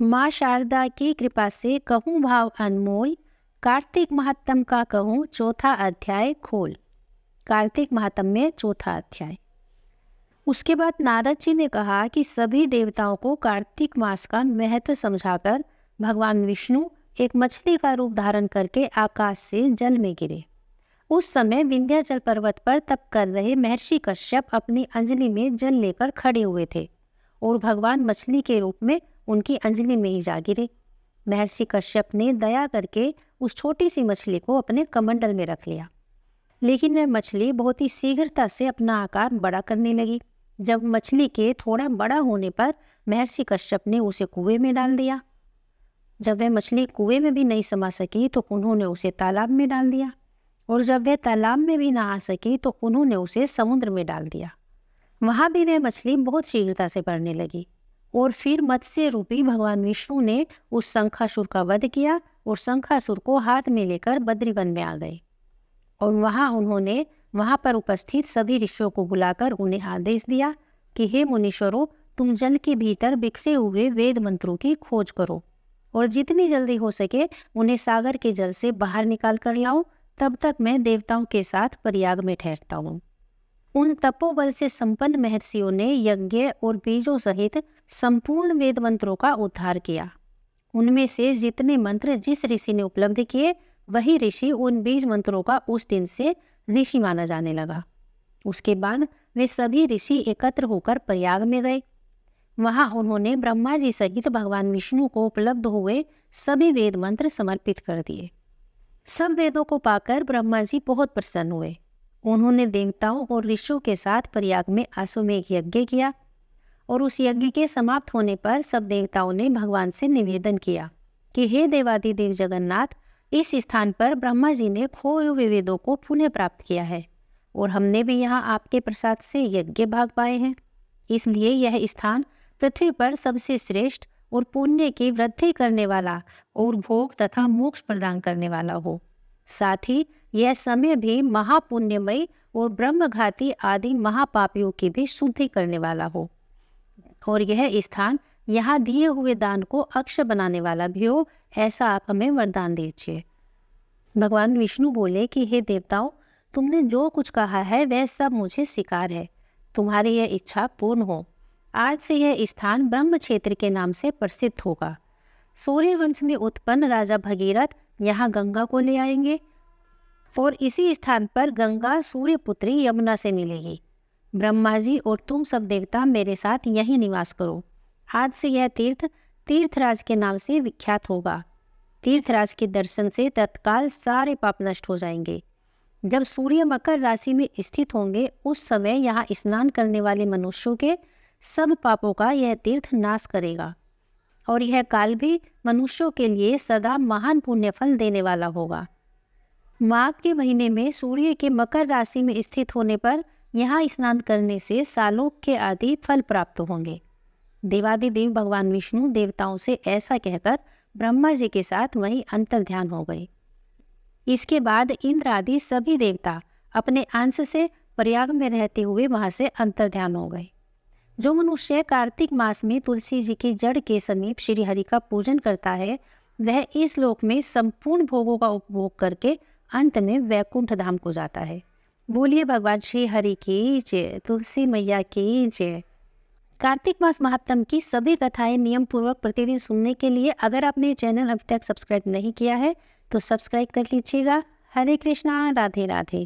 माँ शारदा की कृपा से कहूँ भाव अनमोल, कार्तिक महात्म का कहूँ चौथा अध्याय खोल। कार्तिक महात्म में चौथा अध्याय। उसके बाद नारद जी ने कहा कि सभी देवताओं को कार्तिक मास का महत्व समझाकर भगवान विष्णु एक मछली का रूप धारण करके आकाश से जल में गिरे। उस समय विंध्याचल पर्वत पर तप कर रहे महर्षि कश्यप अपनी अंजलि में जल लेकर खड़े हुए थे और भगवान मछली के रूप में उनकी अंजलि में ही जा गिरे। महर्षि कश्यप ने दया करके उस छोटी सी मछली को अपने कमंडल में रख लिया, लेकिन वह मछली बहुत ही शीघ्रता से अपना आकार बड़ा करने लगी। जब मछली के थोड़ा बड़ा होने पर महर्षि कश्यप ने उसे कुएं में डाल दिया। जब वह मछली कुएं में भी नहीं समा सकी तो उन्होंने उसे तालाब में डाल दिया, और जब वह तालाब में भी ना आ सकी तो उन्होंने उसे समुद्र में डाल दिया। वहां भी वह मछली बहुत शीघ्रता से बढ़ने लगी, और फिर मत्स्य रूपी भगवान विष्णु ने उस शंखासुर का वध किया और शंखासुर को हाथ में लेकर बद्रीवन में आ गए। और उन्होंने वहां पर उपस्थित सभी ऋषियों को बुलाकर उन्हें आदेश दिया कि हे मुनीश्वरों, तुम जल के भीतर बिखरे हुए वेद मंत्रों की खोज करो और जितनी जल्दी हो सके उन्हें सागर के जल से बाहर निकाल कर लाओ। तब तक मैं देवताओं के साथ प्रयाग में ठहरता हूँ। उन तपोबल से संपन्न महर्षियों ने यज्ञ और बीजों सहित संपूर्ण वेद मंत्रों का उद्धार किया। उनमें से जितने मंत्र जिस ऋषि ने उपलब्ध किए, वही ऋषि उन बीज मंत्रों का उस दिन से ऋषि माना जाने लगा। उसके बाद वे सभी ऋषि एकत्र होकर प्रयाग में गए। वहां उन्होंने ब्रह्मा जी सहित भगवान विष्णु को उपलब्ध हुए सभी वेद मंत्र समर्पित कर दिए। सब वेदों को पाकर ब्रह्मा जी बहुत प्रसन्न हुए। उन्होंने देवताओं और ऋषियों के साथ प्रयाग में अश्वमेघ यज्ञ किया, और उस यज्ञ के समाप्त होने पर सब देवताओं ने भगवान से निवेदन किया कि हे देवादिदेव जगन्नाथ, इस स्थान पर ब्रह्मा जी ने खोए हुए वेदों को पुनः प्राप्त किया है, और हमने भी यहाँ आपके प्रसाद से यज्ञ भाग पाए हैं। इसलिए यह स्थान पृथ्वी पर सबसे श्रेष्ठ और पुण्य की वृद्धि करने वाला और भोग तथा मोक्ष प्रदान करने वाला हो। साथ ही यह समय भी महापुण्यमयी और ब्रह्मघाती आदि महापापियों की भी शुद्धि करने वाला हो, और यह स्थान यहाँ दिए हुए दान को अक्षय बनाने वाला भी हो, ऐसा आप हमें वरदान दीजिए। भगवान विष्णु बोले कि हे देवताओं, तुमने जो कुछ कहा है वह सब मुझे स्वीकार है। तुम्हारी यह इच्छा पूर्ण हो। आज से यह स्थान ब्रह्म क्षेत्र के नाम से प्रसिद्ध होगा। सूर्यवंश में उत्पन्न राजा भगीरथ यहाँ गंगा को ले आएंगे, और इसी स्थान पर गंगा सूर्यपुत्री यमुना से मिलेगी। ब्रह्मा जी और तुम सब देवता मेरे साथ यहीं निवास करो। आज से यह तीर्थ तीर्थराज के नाम से विख्यात होगा। तीर्थराज के दर्शन से तत्काल सारे पाप नष्ट हो जाएंगे। जब सूर्य मकर राशि में स्थित होंगे, उस समय यहाँ स्नान करने वाले मनुष्यों के सब पापों का यह तीर्थ नाश करेगा, और यह काल भी मनुष्यों के लिए सदा महान पुण्य फल देने वाला होगा। माघ के महीने में सूर्य के मकर राशि में स्थित होने पर यहाँ स्नान करने से सालोक्य आदि फल प्राप्त होंगे। देवादिदेव भगवान विष्णु देवताओं से ऐसा कहकर ब्रह्मा जी के साथ वहीं अंतर्ध्यान हो गए। इसके बाद इंद्र आदि सभी देवता अपने अंश से प्रयाग में रहते हुए वहां से अंतर्ध्यान हो गए। जो मनुष्य कार्तिक मास में तुलसी जी की जड़ के समीप श्री हरि का पूजन करता है, वह इस लोक में संपूर्ण भोगों का उपभोग करके अंत में वैकुंठ धाम को जाता है। बोलिए भगवान श्री हरि की जय, तुलसी मैया की जय। कार्तिक मास महात्म की सभी कथाएं नियम पूर्वक प्रतिदिन सुनने के लिए अगर आपने चैनल अभी तक सब्सक्राइब नहीं किया है तो सब्सक्राइब कर लीजिएगा। हरे कृष्णा, राधे राधे।